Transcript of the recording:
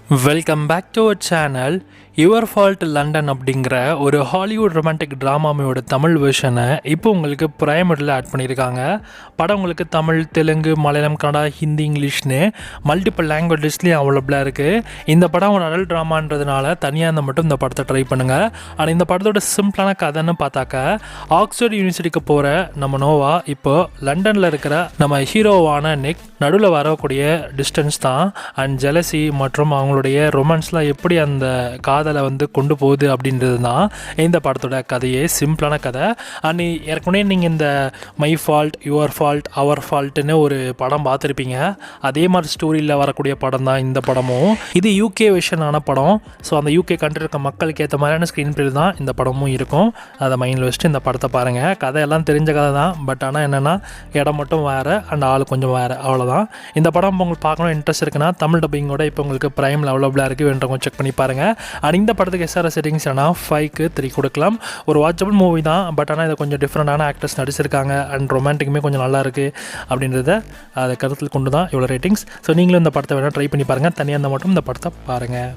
Welcome back to our channel. Your fault London அப்படிங்கிற ஒரு Hollywood romantic ட்ராமாமையோட தமிழ் வெர்ஷனை இப்போ உங்களுக்கு பிரைமரியில் ஆட் பண்ணியிருக்காங்க. படம் உங்களுக்கு தமிழ், தெலுங்கு, மலையாளம், கன்னடா, ஹிந்தி, இங்கிலீஷ்னு மல்டிபிள் லாங்குவேஜஸ்லேயும் அவைலபிளாக இருக்குது. இந்த படம் ஒரு அடல் ட்ராமான்றதுனால தனியாக இருந்தால் மட்டும் இந்த படத்தை ட்ரை பண்ணுங்கள். ஆனால் இந்த படத்தோட சிம்பிளான கதைன்னு பார்த்தாக்க, ஆக்ஸ்ஃபோர்ட் யூனிவர்சிட்டிக்கு போகிற நம்ம நோவா இப்போ லண்டனில் இருக்கிற நம்ம ஹீரோவான நிக் நடுவில் வரக்கூடிய டிஸ்டன்ஸ் தான் அண்ட் ஜெலசி மற்றும் அவங்களுடைய ரொமான்ஸ்லாம் எப்படி அந்த காதலை வந்து கொண்டு போகுது அப்படின்றது தான் இந்த படத்தோட கதையே. சிம்பிளான கதை. அண்ட் ஏற்கனவே நீங்கள் இந்த மை ஃபால்ட், யுவர் ஃபால்ட், அவர் ஃபால்ட்டுன்னு ஒரு படம் பார்த்துருப்பீங்க. அதே மாதிரி ஸ்டோரியில் வரக்கூடிய படம் தான் இந்த படமும். இது யூகே வெர்ஷனான படம். ஸோ அந்த யூகே கண்ட்ரி இருக்க மக்களுக்கு ஏற்ற மாதிரியான ஸ்க்ரீன் பிளே தான் இந்த படமும் இருக்கும். அதை மைண்டில் வச்சுட்டு இந்த படத்தை பாருங்கள். கதையெல்லாம் தெரிஞ்ச கதை தான். பட் ஆனால் என்னென்னா இடம் மட்டும் வேறு அண்ட் ஆள் கொஞ்சம் வேறு, அவ்வளோதான். இந்த படம் உங்களுக்கு பார்க்கணும் இன்ட்ரெஸ்ட் இருக்குன்னா தமிழ் டப்பிங்கோட இப்போ உங்களுக்கு பிரைமில் அவைலபிளாக இருக்குது. வேண்டவங்க செக் பண்ணி பாருங்கள். அண்ட் இந்த படத்துக்கு எஸ்ஆர்எஸ் செட்டிங்ஸ் ஏன்னா 5க்கு 3 கொடுக்கலாம். ஒரு வாட்சபிள் மூவி தான். பட் ஆனால் இதை கொஞ்சம் டிஃப்ரெண்டான ஆக்டர்ஸ் நடிச்சிருக்காங்க அண்ட் ரொமான்டிக்குமே கொஞ்சம் நல்லா இருக்குது அப்படின்றத அதை கருத்தில் கொண்டு தான் இவ்வளோ ரேட்டிங்ஸ். ஸோ நீங்களும் இந்த படத்தை வேணால் ட்ரை பண்ணி பாருங்கள். தனியாக இருந்தால் மட்டும் இந்த படத்தை பாருங்கள்.